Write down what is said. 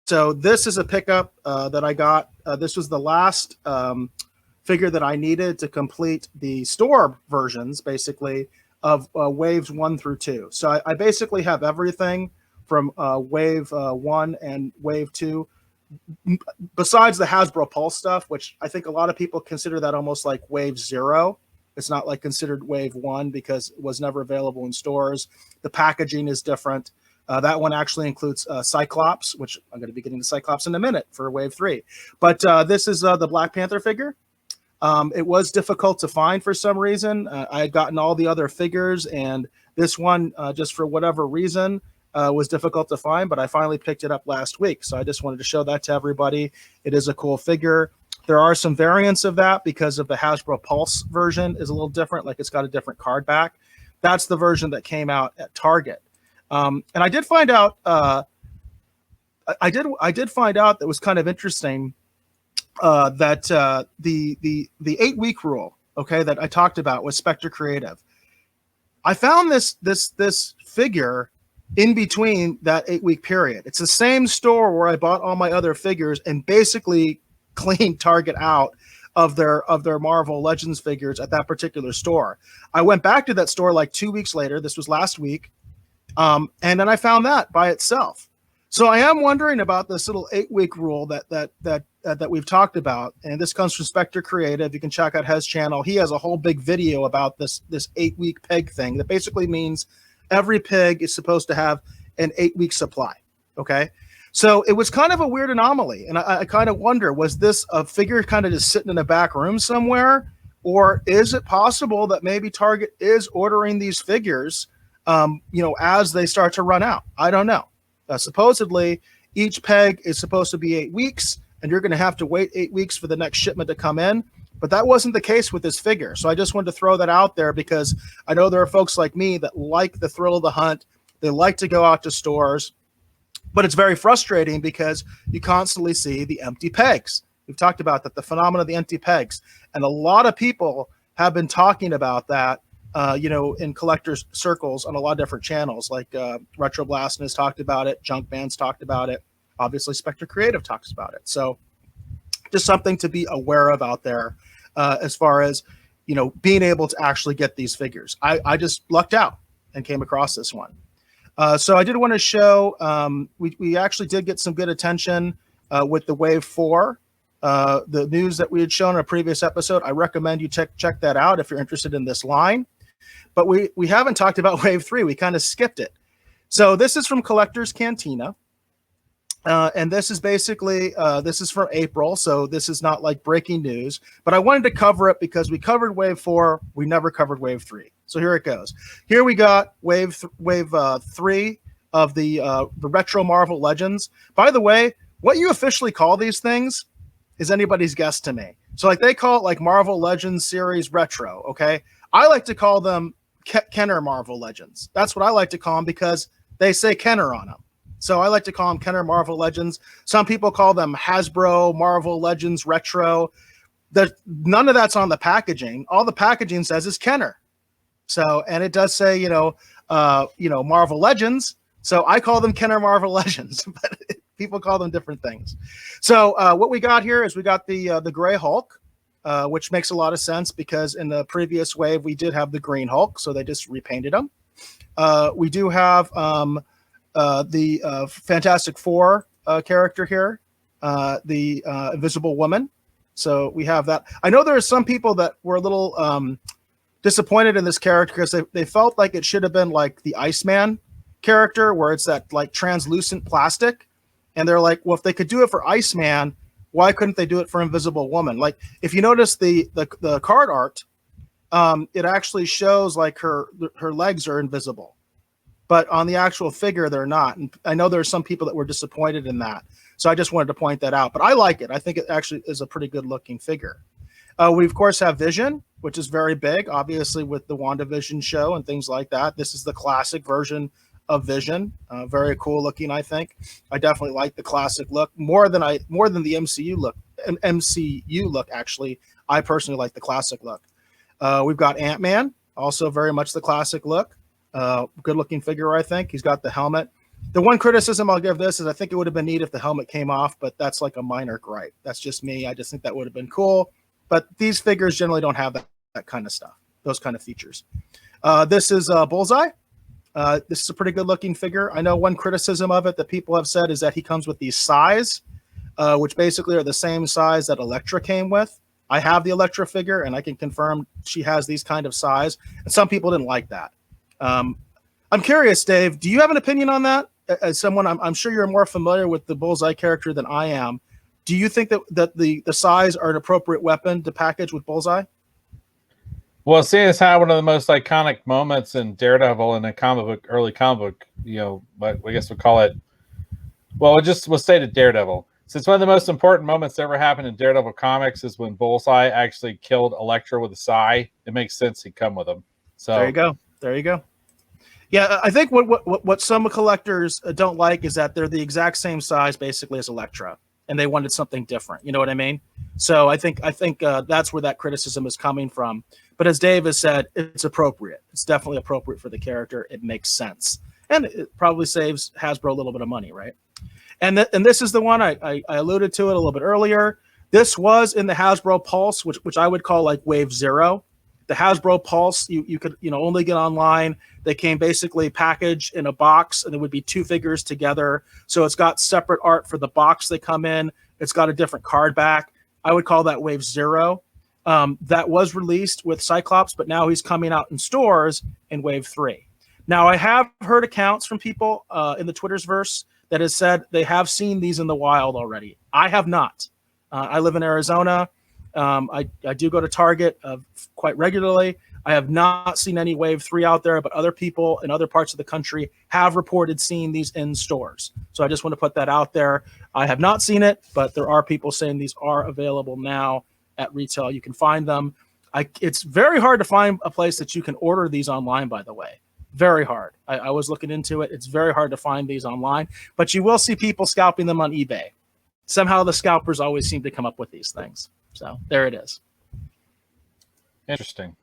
So this is a pickup that I got. This was the last figure that I needed to complete the store versions, basically, of waves 1 through 2. So I basically have everything from wave 1 and wave 2, besides the Hasbro Pulse stuff, which I think a lot of people consider that almost like wave 0. It's not like considered wave 1 because it was never available in stores. The packaging is different. That one actually includes Cyclops, which I'm going to be getting to Cyclops in a minute for wave 3. But this is the Black Panther figure. It was difficult to find for some reason. I had gotten all the other figures, and this one, just for whatever reason, was difficult to find, but I finally picked it up last week. So I just wanted to show that to everybody. It is a cool figure. There are some variants of that because of the Hasbro Pulse version is a little different, like it's got a different card back. That's the version that came out at Target. And I did find out, I did find out that was kind of interesting, that the 8-week rule, okay, that I talked about with Spectre Creative. I found this figure in between that 8-week period. It's the same store where I bought all my other figures and basically cleaned Target out of their Marvel Legends figures at that particular store. I went back to that store like 2 weeks later. This was last week. And then I found that by itself. So I am wondering about this little 8-week rule that we've talked about. And this comes from Spectre Creative. You can check out his channel. He has a whole big video about this 8-week peg thing that basically means every pig is supposed to have an 8-week supply. Okay. So it was kind of a weird anomaly. And I kind of wonder, was this a figure kind of just sitting in a back room somewhere? Or is it possible that maybe Target is ordering these figures, as they start to run out? I don't know. Supposedly, each peg is supposed to be 8 weeks, and you're going to have to wait 8 weeks for the next shipment to come in. But that wasn't the case with this figure. So I just wanted to throw that out there because I know there are folks like me that like the thrill of the hunt. They like to go out to stores. But it's very frustrating because you constantly see the empty pegs. We've talked about that, the phenomenon of the empty pegs. And a lot of people have been talking about that, in collectors circles on a lot of different channels, like Retro Blast has talked about it, Junkman's talked about it, obviously Spectre Creative talks about it. So just something to be aware of out there as far as, being able to actually get these figures. I just lucked out and came across this one. So I did want to show, we actually did get some good attention with the Wave 4. The news that we had shown in a previous episode. I recommend you check that out if you're interested in this line. But we haven't talked about Wave 3. We kind of skipped it. So this is from Collector's Cantina. And this is basically, this is from April. So this is not like breaking news. But I wanted to cover it because we covered Wave 4. We never covered Wave 3. So here it goes. Here we got Wave 3 of the Retro Marvel Legends. By the way, what you officially call these things is anybody's guess to me. So like they call it like Marvel Legends Series Retro, okay? I like to call them Kenner Marvel Legends. That's what I like to call them because they say Kenner on them. So I like to call them Kenner Marvel Legends. Some people call them Hasbro Marvel Legends Retro. None of that's on the packaging. All the packaging says is Kenner. So, and it does say, Marvel Legends. So I call them Kenner Marvel Legends, but people call them different things. So what we got here is we got the Gray Hulk, which makes a lot of sense because in the previous wave, we did have the Green Hulk. So they just repainted him. We do have the Fantastic Four character here, the Invisible Woman. So we have that. I know there are some people that were a little disappointed in this character because they felt like it should have been like the Iceman character where it's that like translucent plastic. And they're like, well, if they could do it for Iceman, why couldn't they do it for Invisible Woman? Like if you notice the card art, it actually shows like her legs are invisible. But on the actual figure, they're not. And I know there are some people that were disappointed in that. So I just wanted to point that out. But I like it. I think it actually is a pretty good looking figure. We, of course, have Vision, which is very big, obviously, with the WandaVision show and things like that. This is the classic version of Vision. Very cool looking, I think. I definitely like the classic look more than the MCU look. MCU look, actually. I personally like the classic look. We've got Ant-Man, also very much the classic look. Good looking figure, I think. He's got the helmet. The one criticism I'll give this is I think it would have been neat if the helmet came off, but that's like a minor gripe. That's just me. I just think that would have been cool. But these figures generally don't have that kind of stuff, those kind of features. This is Bullseye. This is a pretty good looking figure. I know one criticism of it that people have said is that he comes with these size, which basically are the same size that Elektra came with. I have the Elektra figure, and I can confirm she has these kind of size. And some people didn't like that. I'm curious, Dave, do you have an opinion on that? As someone, I'm sure you're more familiar with the Bullseye character than I am. Do you think that the size are an appropriate weapon to package with Bullseye? Well, seeing as how one of the most iconic moments in Daredevil in a early comic book, but I guess we'll call it, we'll stated Daredevil. Since one of the most important moments that ever happened in Daredevil comics is when Bullseye actually killed Elektra with a sai, it makes sense he'd come with him. So there you go. There you go. Yeah, I think what some collectors don't like is that they're the exact same size basically as Elektra, and they wanted something different. You know what I mean? So I think that's where that criticism is coming from. But as Dave has said, it's appropriate. It's definitely appropriate for the character. It makes sense, and it probably saves Hasbro a little bit of money, right? And this is the one I alluded to it a little bit earlier. This was in the Hasbro Pulse, which I would call like Wave 0. The Hasbro Pulse, you could only get online. They came basically packaged in a box, and it would be two figures together. So it's got separate art for the box they come in. It's got a different card back. I would call that Wave 0. That was released with Cyclops, but now he's coming out in stores in Wave 3. Now, I have heard accounts from people in the Twitter's verse that has said they have seen these in the wild already. I have not. I live in Arizona. I do go to Target quite regularly. I have not seen any Wave 3 out there, but other people in other parts of the country have reported seeing these in stores. So I just want to put that out there. I have not seen it, but there are people saying these are available now at retail. You can find them. It's very hard to find a place that you can order these online, by the way. Very hard. I was looking into it. It's very hard to find these online, but you will see people scalping them on eBay. Somehow the scalpers always seem to come up with these things. So there it is. Interesting.